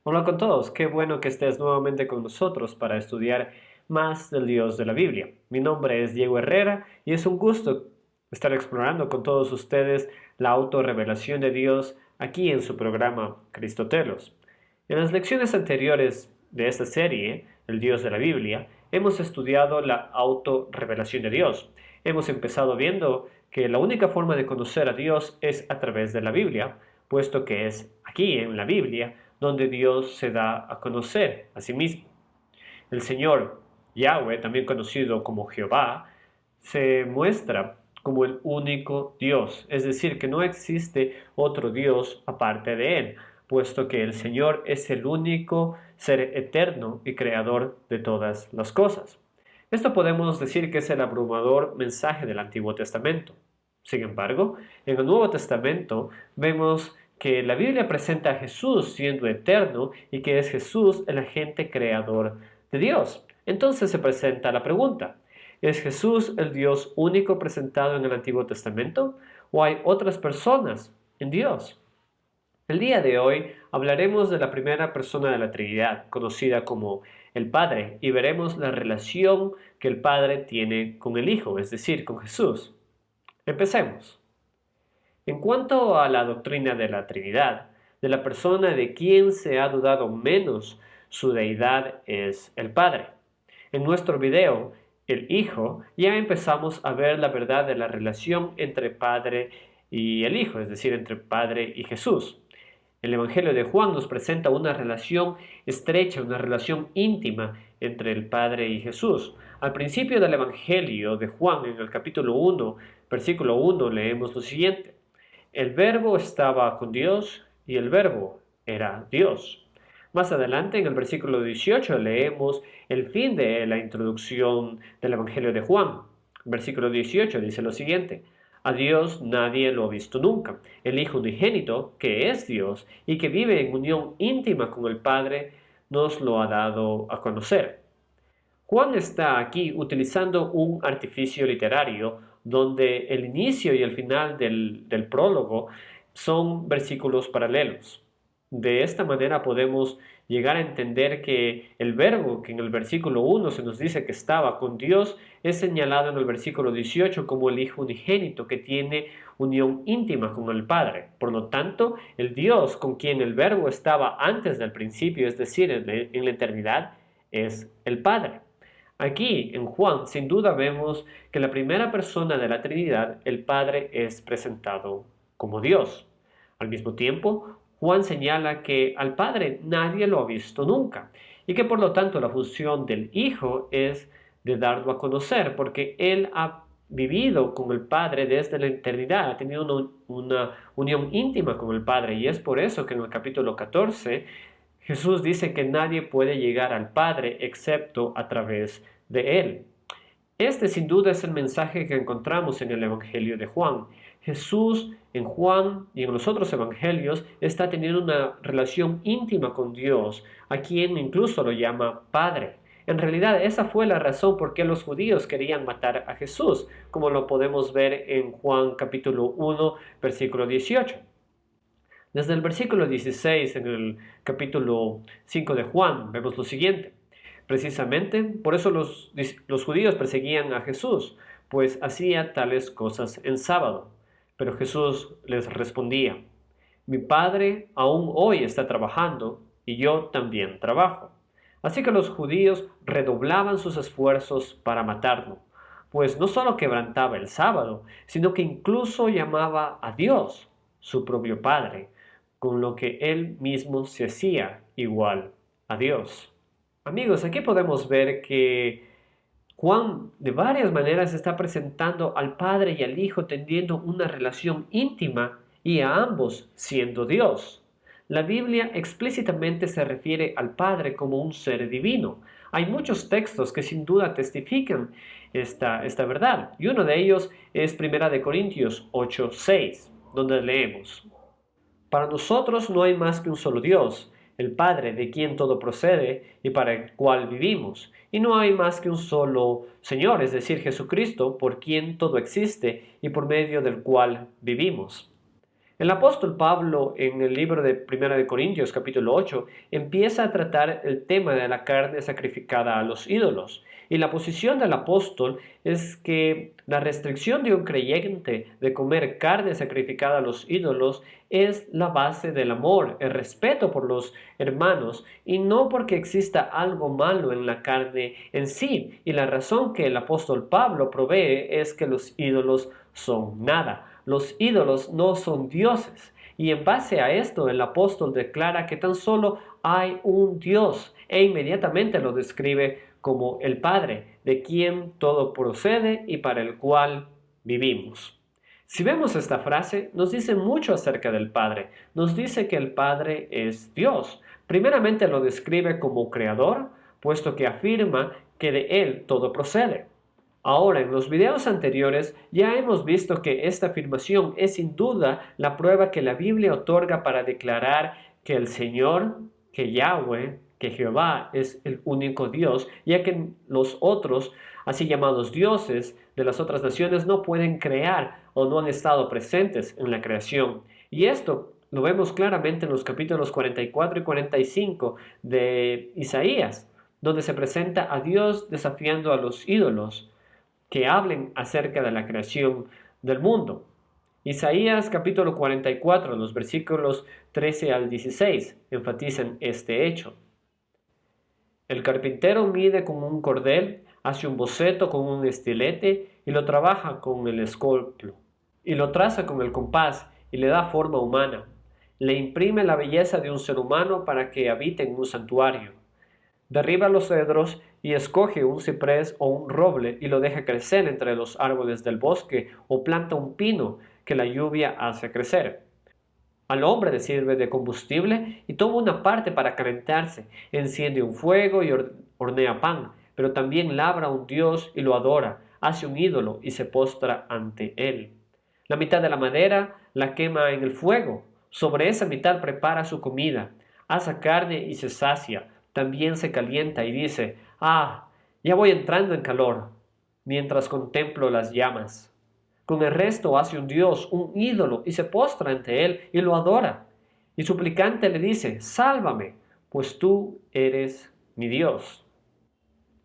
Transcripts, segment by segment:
Hola con todos, qué bueno que estés nuevamente con nosotros para estudiar más del Dios de la Biblia. Mi nombre es Diego Herrera y es un gusto estar explorando con todos ustedes la autorrevelación de Dios aquí en su programa Cristotelos. En las lecciones anteriores de esta serie, El Dios de la Biblia, hemos estudiado la autorrevelación de Dios. Hemos empezado viendo que la única forma de conocer a Dios es a través de la Biblia, puesto que es aquí en la Biblia donde Dios se da a conocer a sí mismo. El Señor, Yahweh, también conocido como Jehová, se muestra como el único Dios, es decir, que no existe otro Dios aparte de Él, puesto que el Señor es el único ser eterno y creador de todas las cosas. Esto podemos decir que es el abrumador mensaje del Antiguo Testamento. Sin embargo, en el Nuevo Testamento vemos que la Biblia presenta a Jesús siendo eterno y que es Jesús el agente creador de Dios. Entonces se presenta la pregunta: ¿es Jesús el Dios único presentado en el Antiguo Testamento o hay otras personas en Dios? El día de hoy hablaremos de la primera persona de la Trinidad, conocida como el Padre, y veremos la relación que el Padre tiene con el Hijo, es decir, con Jesús. Empecemos. En cuanto a la doctrina de la Trinidad, de la persona de quien se ha dudado menos su deidad es el Padre. En nuestro video, el Hijo, ya empezamos a ver la verdad de la relación entre Padre y el Hijo, es decir, entre Padre y Jesús. El Evangelio de Juan nos presenta una relación estrecha, una relación íntima entre el Padre y Jesús. Al principio del Evangelio de Juan, en el capítulo 1, versículo 1, leemos lo siguiente: el Verbo estaba con Dios y el Verbo era Dios. Más adelante, en el versículo 18, leemos el fin de la introducción del Evangelio de Juan. Versículo 18 dice lo siguiente: a Dios nadie lo ha visto nunca. El Hijo unigénito, que es Dios y que vive en unión íntima con el Padre, nos lo ha dado a conocer. Juan está aquí utilizando un artificio literario donde el inicio y el final del prólogo son versículos paralelos. De esta manera podemos llegar a entender que el verbo que en el versículo 1 se nos dice que estaba con Dios es señalado en el versículo 18 como el Hijo unigénito que tiene unión íntima con el Padre. Por lo tanto, el Dios con quien el verbo estaba antes del principio, es decir, en la eternidad, es el Padre. Aquí, en Juan, sin duda vemos que la primera persona de la Trinidad, el Padre, es presentado como Dios. Al mismo tiempo, Juan señala que al Padre nadie lo ha visto nunca y que por lo tanto la función del Hijo es de darlo a conocer, porque Él ha vivido con el Padre desde la eternidad, ha tenido una unión íntima con el Padre, y es por eso que en el capítulo 14 Jesús dice que nadie puede llegar al Padre excepto a través de Él. Este sin duda es el mensaje que encontramos en el Evangelio de Juan. Jesús en Juan y en los otros evangelios está teniendo una relación íntima con Dios, a quien incluso lo llama Padre. En realidad esa fue la razón por qué los judíos querían matar a Jesús, como lo podemos ver en Juan capítulo 1, versículo 18. Desde el versículo 16 en el capítulo 5 de Juan vemos lo siguiente. Precisamente por eso los judíos perseguían a Jesús, pues hacía tales cosas en sábado. Pero Jesús les respondía: mi Padre aún hoy está trabajando y yo también trabajo. Así que los judíos redoblaban sus esfuerzos para matarlo, pues no solo quebrantaba el sábado, sino que incluso llamaba a Dios su propio Padre, con lo que él mismo se hacía igual a Dios. Amigos, aquí podemos ver que Juan de varias maneras está presentando al Padre y al Hijo teniendo una relación íntima y a ambos siendo Dios. La Biblia explícitamente se refiere al Padre como un ser divino. Hay muchos textos que sin duda testifican esta verdad, y uno de ellos es 1 Corintios 8:6, donde leemos: para nosotros no hay más que un solo Dios, el Padre, de quien todo procede y para el cual vivimos. Y no hay más que un solo Señor, es decir, Jesucristo, por quien todo existe y por medio del cual vivimos. El apóstol Pablo en el libro de Primera de Corintios capítulo 8 empieza a tratar el tema de la carne sacrificada a los ídolos. Y la posición del apóstol es que la restricción de un creyente de comer carne sacrificada a los ídolos es la base del amor, el respeto por los hermanos, y no porque exista algo malo en la carne en sí. Y la razón que el apóstol Pablo provee es que los ídolos son nada. Los ídolos no son dioses. Y en base a esto el apóstol declara que tan solo hay un Dios e inmediatamente lo describe como el Padre, de quien todo procede y para el cual vivimos. Si vemos esta frase, nos dice mucho acerca del Padre. Nos dice que el Padre es Dios. Primeramente lo describe como creador, puesto que afirma que de Él todo procede. Ahora, en los videos anteriores ya hemos visto que esta afirmación es sin duda la prueba que la Biblia otorga para declarar que el Señor, que Yahweh, que Jehová es el único Dios, ya que los otros, así llamados dioses de las otras naciones, no pueden crear o no han estado presentes en la creación. Y esto lo vemos claramente en los capítulos 44 y 45 de Isaías, donde se presenta a Dios desafiando a los ídolos que hablen acerca de la creación del mundo. Isaías capítulo 44, los versículos 13 al 16 enfatizan este hecho. El carpintero mide con un cordel, hace un boceto con un estilete y lo trabaja con el escolplo, y lo traza con el compás y le da forma humana. Le imprime la belleza de un ser humano para que habite en un santuario. Derriba los cedros y escoge un ciprés o un roble y lo deja crecer entre los árboles del bosque, o planta un pino que la lluvia hace crecer. Al hombre le sirve de combustible y toma una parte para calentarse, enciende un fuego y hornea pan, pero también labra un dios y lo adora, hace un ídolo y se postra ante él. La mitad de la madera la quema en el fuego, sobre esa mitad prepara su comida, asa carne y se sacia, también se calienta y dice: «Ah, ya voy entrando en calor», mientras contemplo las llamas. Con el resto hace un dios, un ídolo, y se postra ante él y lo adora. Y suplicante le dice: «Sálvame, pues tú eres mi Dios».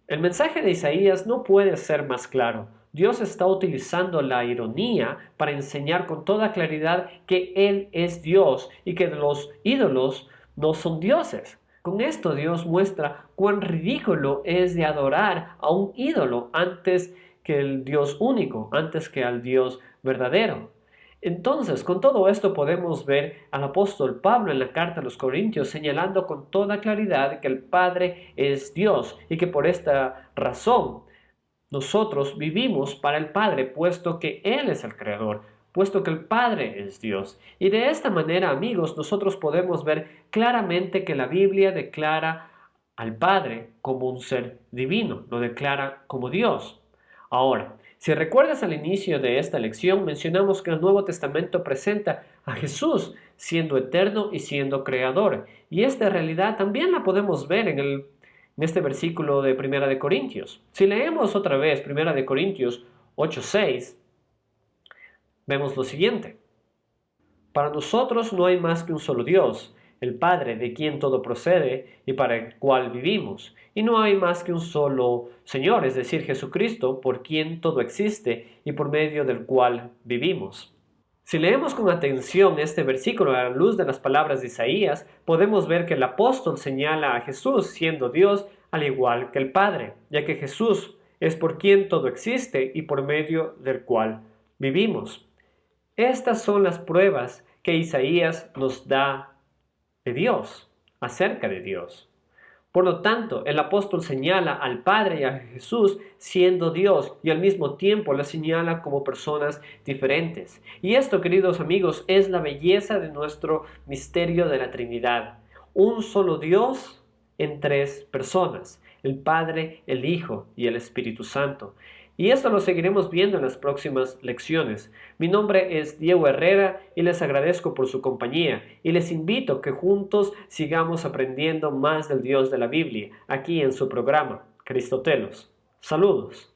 El mensaje de Isaías no puede ser más claro. Dios está utilizando la ironía para enseñar con toda claridad que Él es Dios y que los ídolos no son dioses. Con esto Dios muestra cuán ridículo es de adorar a un ídolo antes que el Dios único, antes que al Dios verdadero. Entonces, con todo esto podemos ver al apóstol Pablo en la carta a los Corintios señalando con toda claridad que el Padre es Dios y que por esta razón nosotros vivimos para el Padre, puesto que Él es el Creador, puesto que el Padre es Dios. Y de esta manera, amigos, nosotros podemos ver claramente que la Biblia declara al Padre como un ser divino, lo declara como Dios. Ahora, si recuerdas al inicio de esta lección, mencionamos que el Nuevo Testamento presenta a Jesús siendo eterno y siendo creador. Y esta realidad también la podemos ver en este versículo de Primera de Corintios. Si leemos otra vez Primera de Corintios 8:6, vemos lo siguiente: «Para nosotros no hay más que un solo Dios, el Padre, de quien todo procede y para el cual vivimos. Y no hay más que un solo Señor, es decir, Jesucristo, por quien todo existe y por medio del cual vivimos». Si leemos con atención este versículo a la luz de las palabras de Isaías, podemos ver que el apóstol señala a Jesús siendo Dios al igual que el Padre, ya que Jesús es por quien todo existe y por medio del cual vivimos. Estas son las pruebas que Isaías nos da de Dios, acerca de Dios. Por lo tanto, el apóstol señala al Padre y a Jesús siendo Dios y al mismo tiempo la señala como personas diferentes. Y esto, queridos amigos, es la belleza de nuestro misterio de la Trinidad. Un solo Dios en tres personas: el Padre, el Hijo y el Espíritu Santo. Y esto lo seguiremos viendo en las próximas lecciones. Mi nombre es Diego Herrera y les agradezco por su compañía y les invito que juntos sigamos aprendiendo más del Dios de la Biblia aquí en su programa Cristotelos. Saludos.